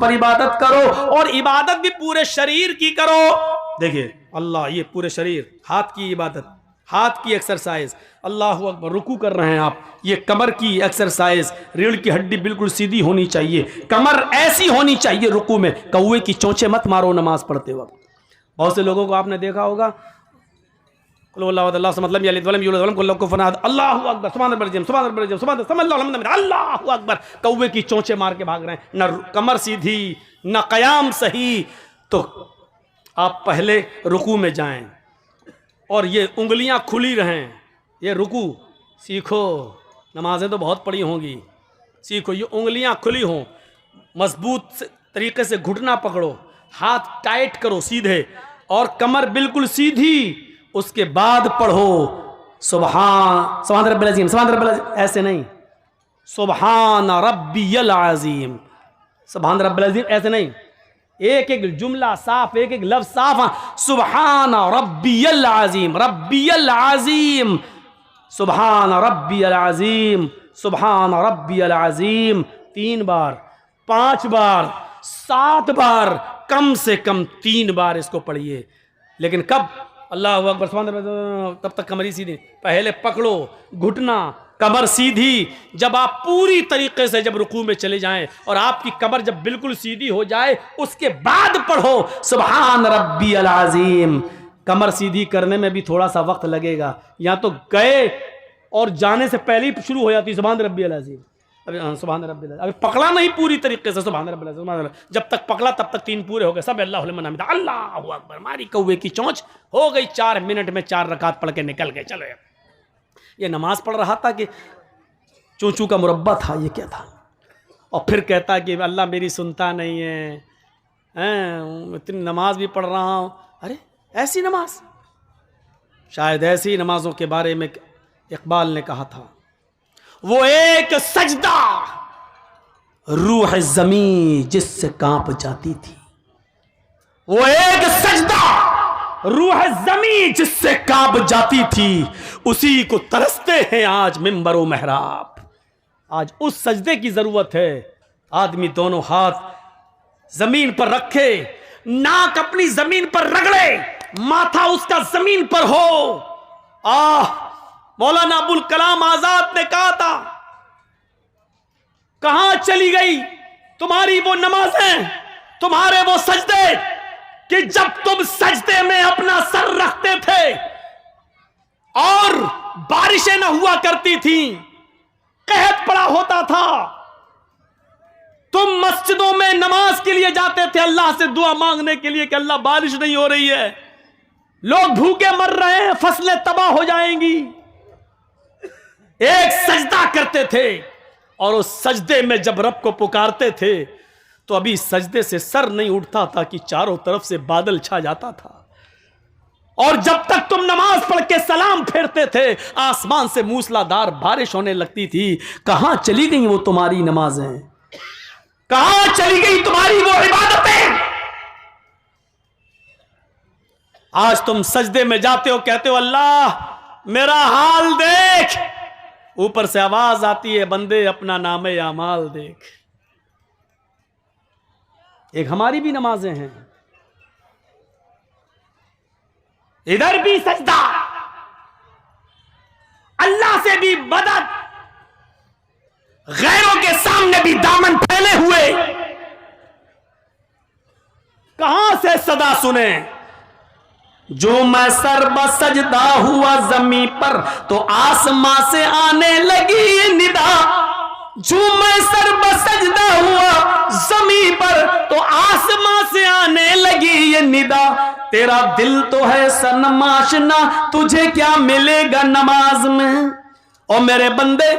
پر عبادت کرو اور عبادت بھی پورے شریر کی کرو. دیکھیے اللہ یہ پورے شریر ہاتھ کی عبادت ہاتھ کی ایکسرسائز اللہ اکبر رکوع کر رہے ہیں آپ یہ کمر کی ایکسرسائز ریڑھ کی ہڈی بالکل سیدھی ہونی چاہیے کمر ایسی ہونی چاہیے رکوع میں کوے کی چونچے مت مارو نماز پڑھتے وقت. بہت سے لوگوں کو آپ نے دیکھا ہوگا قل اللہ احد اللہ صمد لم یلد ولم یولد ولم یکن له کفوا احد اللہ اکبر سبحان ربی العظیم سبحان ربی العظیم سبحان اللہ اکبر کوے کی چونچے مار کے بھاگ رہے ہیں نہ کمر سیدھی نہ قیام صحیح. تو آپ پہلے رکوع میں جائیں اور یہ انگلیاں کھلی رہیں یہ رکوع سیکھو. نمازیں تو بہت پڑھی ہوں گی سیکھو یہ انگلیاں کھلی ہوں مضبوط طریقے سے گھٹنا پکڑو ہاتھ ٹائٹ کرو سیدھے اور کمر بالکل سیدھی. اس کے بعد پڑھو سبحان رب العظیم سبحان رب العظیم ایسے نہیں سبحان ربی العظیم سبحان رب العظیم ایسے نہیں ایک ایک جملہ صاف ایک ایک لفظ صاف سبحان ربی العظیم ربی العظیم سبحان ربی العظیم سبحان ربی العظیم 3 بار 5 بار 7 بار کم سے کم 3 بار اس کو پڑھیے. لیکن کب اللہ اکبر سبحان اللہ تب تک کمر سیدھی پہلے پکڑو گھٹنا کمر سیدھی. جب آپ پوری طریقے سے جب رکوع میں چلے جائیں اور آپ کی کمر جب بالکل سیدھی ہو جائے اس کے بعد پڑھو سبحان ربی العظیم. کمر سیدھی کرنے میں بھی تھوڑا سا وقت لگے گا یا تو گئے اور جانے سے پہلے ہی شروع ہو جاتی سبحان ربی العظیم سبحان ربی العظیم ابھی پکڑا نہیں پوری طریقے سے سبحان ربی العظیم جب تک پکڑا تب تک 3 پورے ہو گئے سب اللہ لمن حمدہ اللہ اکبر ماری کوے کی چونچ ہو گئی 4 منٹ میں 4 رکعت پڑھ کے نکل گئے. چلو یہ نماز پڑھ رہا تھا کہ چونچو کا مربع تھا یہ کیا تھا اور پھر کہتا کہ اللہ میری سنتا نہیں ہے اتنی نماز بھی پڑھ رہا ہوں. ارے ایسی نماز شاید ایسی نمازوں کے بارے میں اقبال نے کہا تھا وہ ایک سجدہ روح زمین جس سے کانپ جاتی تھی وہ ایک سجدہ روح زمین جس سے کانپ جاتی تھی اسی کو ترستے ہیں آج منبر و محراب. آج اس سجدے کی ضرورت ہے آدمی دونوں ہاتھ زمین پر رکھے ناک اپنی زمین پر رگڑے ماتھا اس کا زمین پر ہو. مولانا ابوالکلام آزاد نے کہا تھا کہاں چلی گئی تمہاری وہ نمازیں تمہارے وہ سجدے کہ جب تم سجدے میں اپنا سر رکھتے تھے اور بارشیں نہ ہوا کرتی تھیں قحط پڑا ہوتا تھا تم مسجدوں میں نماز کے لیے جاتے تھے اللہ سے دعا مانگنے کے لیے کہ اللہ بارش نہیں ہو رہی ہے لوگ بھوکے مر رہے ہیں فصلیں تباہ ہو جائیں گی. ایک سجدہ کرتے تھے اور اس سجدے میں جب رب کو پکارتے تھے تو ابھی سجدے سے سر نہیں اٹھتا تھا کہ چاروں طرف سے بادل چھا جاتا تھا. اور جب تک تم نماز پڑھ کے سلام پھیرتے تھے آسمان سے موسلا دار بارش ہونے لگتی تھی. کہاں چلی گئی وہ تمہاری نمازیں کہاں چلی گئی تمہاری وہ عبادتیں. آج تم سجدے میں جاتے ہو کہتے ہو اللہ میرا حال دیکھ اوپر سے آواز آتی ہے بندے اپنا نام اعمال دیکھ. ایک ہماری بھی نمازیں ہیں ادھر بھی سجدہ اللہ سے بھی مدد غیروں کے سامنے بھی دامن پھیلے ہوئے کہاں سے صدا سنیں جو میں سر بسجدہ ہوا زمین پر تو آسمان سے آنے لگی یہ ندا. جو میں سر بسجدہ ہوا زمین پر تو آسمان سے آنے لگی یہ ندا. تیرا دل تو ہے صنم آشنا تجھے کیا ملے گا نماز میں اور میرے بندے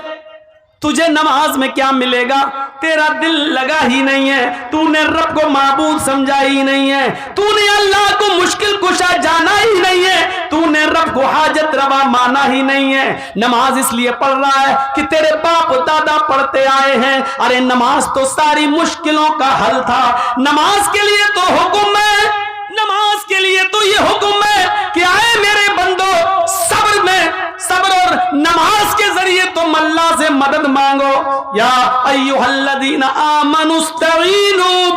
تجھے نماز میں کیا ملے گا تیرا دل لگا ہی نہیں ہے تو نے رب کو معبود سمجھا ہی نہیں ہے تو نے اللہ کو مشکل کشا جانا ہی نہیں ہے تو نے رب کو حاجت روا مانا ہی نہیں ہے. نماز اس لیے پڑھ رہا ہے کہ تیرے باپ دادا پڑھتے آئے ہیں. ارے نماز تو ساری مشکلوں کا حل تھا. نماز کے لیے تو حکم ہے نماز کے لیے تو یہ حکم ہے کہ آئے میرے بندو صبر میں صبر اور نماز کے ذریعے تم اللہ سے مدد مانگو. یا ایھا الذین آمنوا استعینوا